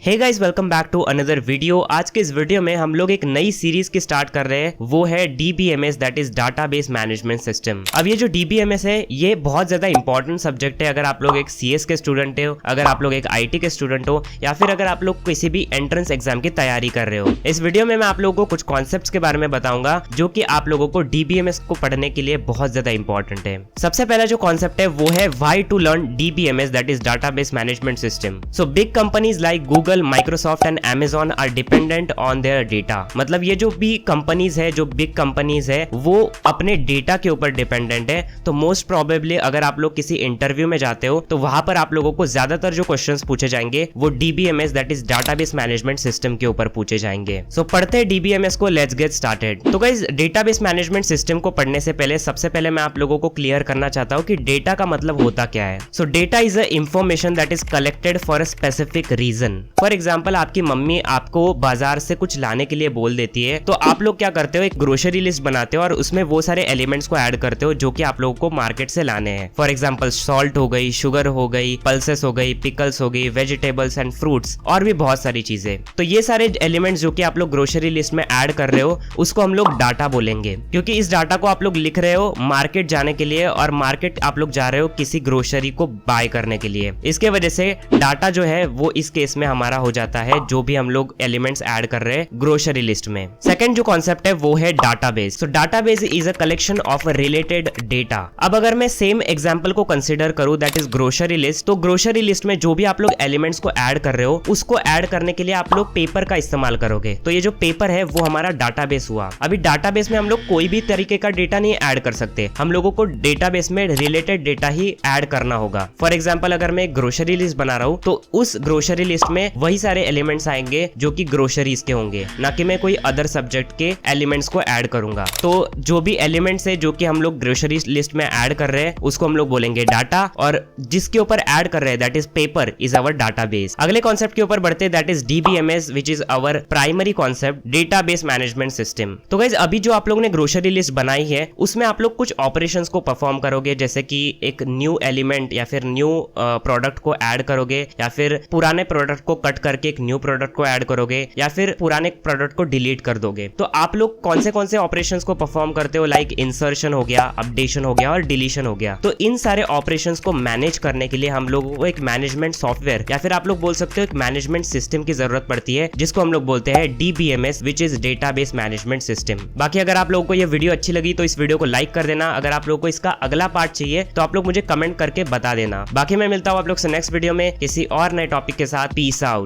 Hey guys, welcome back to another video. आज के इस वीडियो में हम लोग एक नई सीरीज की स्टार्ट कर रहे हैं, वो है DBMS, that is database management system. अब ये जो DBMS है ये बहुत ज्यादा इंपॉर्टेंट सब्जेक्ट है अगर आप लोग एक CS के स्टूडेंट हो, अगर आप लोग एक IT के स्टूडेंट हो, या फिर अगर आप लोग किसी भी एंट्रेंस एग्जाम की तैयारी कर रहे हो। इस वीडियो में मैं आप लोगों को कुछ कॉन्सेप्ट्स के बारे में बताऊंगा जो कि आप लोगों को DBMS को पढ़ने के लिए बहुत ज्यादा इंपॉर्टेंट है। सबसे पहला जो कॉन्सेप्ट है वो है why to learn DBMS, that is database management system. So big companies like Google, Microsoft and Amazon are dependent on their data. मतलब ये जो भी कंपनीज है, जो बिग कंपनीज है, वो अपने डेटा के ऊपर डिपेंडेंट है। तो मोस्ट प्रोबेबली अगर आप लोग किसी इंटरव्यू में जाते हो तो वहां पर आप लोगों को ज्यादातर जो क्वेश्चंस पूछे जाएंगे वो DBMS, that is database management system के ऊपर पूछे जाएंगे। सो पढ़ते हैं DBMS को, लेट्स गेट स्टार्टेड। तो गाइस, डेटाबेस मैनेजमेंट सिस्टम को पढ़ने से पहले सबसे पहले मैं आप लोगों को क्लियर करना चाहता हूं कि डेटा का मतलब होता क्या है। So data is a information that is collected for a specific reason. For example, आपकी मम्मी आपको बाजार से कुछ लाने के लिए बोल देती है, तो आप लोग क्या करते हो, एक ग्रोसरी लिस्ट बनाते हो और उसमें वो सारे एलिमेंट्स को ऐड करते हो जो कि आप लोगों को मार्केट से लाने हैं। फॉर एग्जाम्पल, सॉल्ट हो गई, शुगर हो गई, पल्सेस हो गई, पिकल्स हो गई, वेजिटेबल्स एंड फ्रूट्स, और भी बहुत सारी चीजें। तो ये सारे एलिमेंट्स जो कि आप लोग ग्रोसरी लिस्ट में ऐड कर रहे हो उसको हम लोग डाटा बोलेंगे, क्योंकि इस डाटा को आप लोग लिख रहे हो मार्केट जाने के लिए, और मार्केट आप लोग जा रहे हो किसी ग्रोसरी को बाय करने के लिए। इसके वजह से डाटा जो है वो इस केस में हमारा हो जाता है जो भी हम लोग एलिमेंट्स ऐड कर रहे हैं ग्रोसरी लिस्ट में। सेकंड जो कॉन्सेप्ट है वो है database. So database is a collection of related data. अब अगर मैं सेम एग्जांपल को कंसीडर करूं, दैट इज ग्रोसरी लिस्ट, तो ग्रोसरी लिस्ट में जो भी आप लोग एलिमेंट्स को ऐड कर रहे हो उसको ऐड करने के लिए आप लोग पेपर का इस्तेमाल करोगे। तो ये जो पेपर है वो हमारा डाटाबेस हुआ। अभी डाटाबेस में हम लोग कोई भी तरीके का डेटा नहीं ऐड कर सकते, हम लोगों को डेटाबेस में रिलेटेड डेटा ही ऐड करना होगा। फॉर एग्जाम्पल, अगर मैं एक ग्रोसरी लिस्ट बना रहा हूं तो उस ग्रोसरी लिस्ट में वही सारे एलिमेंट्स आएंगे जो कि ग्रोसरीज के होंगे, ना कि मैं कोई अदर सब्जेक्ट के एलिमेंट्स को ऐड करूंगा। तो जो भी एलिमेंट्स है जो कि हम लोग ग्रोसरी लिस्ट में ऐड कर रहे हैं उसको हम लोग बोलेंगे डाटा, और जिसके ऊपर ऐड कर रहे हैं that is paper is our database. अगले कॉन्सेप्ट के ऊपर बढ़ते हैं, that is DBMS, which is our primary concept, database management system. तो गाइस, अभी जो आप लोगों ने ग्रोसरी लिस्ट बनाई है उसमें आप लोग कुछ ऑपरेशंस को परफॉर्म करोगे, जैसे कि एक न्यू एलिमेंट या फिर न्यू प्रोडक्ट को ऐड करोगे, या फिर पुराने प्रोडक्ट को कट करके एक न्यू प्रोडक्ट को ऐड करोगे, या फिर पुराने प्रोडक्ट को डिलीट कर दोगे। तो आप लोग कौन से ऑपरेशंस को परफॉर्म करते हो, लाइक इंसर्शन हो गया, अपडेशन हो गया और डिलीशन हो गया। तो इन सारे ऑपरेशंस को मैनेज करने के लिए हम लोगों को एक मैनेजमेंट सॉफ्टवेयर या फिर आप लोग बोल सकते हो एक मैनेजमेंट सिस्टम की जरूरत पड़ती है, जिसको हम लोग बोलते हैं DBMS, which is database management system. बाकी अगर आप लोगों को ये वीडियो अच्छी लगी तो इस वीडियो को लाइक कर देना। अगर आप लोगों को इसका अगला पार्ट चाहिए तो आप लोग मुझे कमेंट करके बता देना। बाकी मैं मिलता हूँ आप लोग से नेक्स्ट वीडियो में किसी और नए टॉपिक के साथ। Peace out.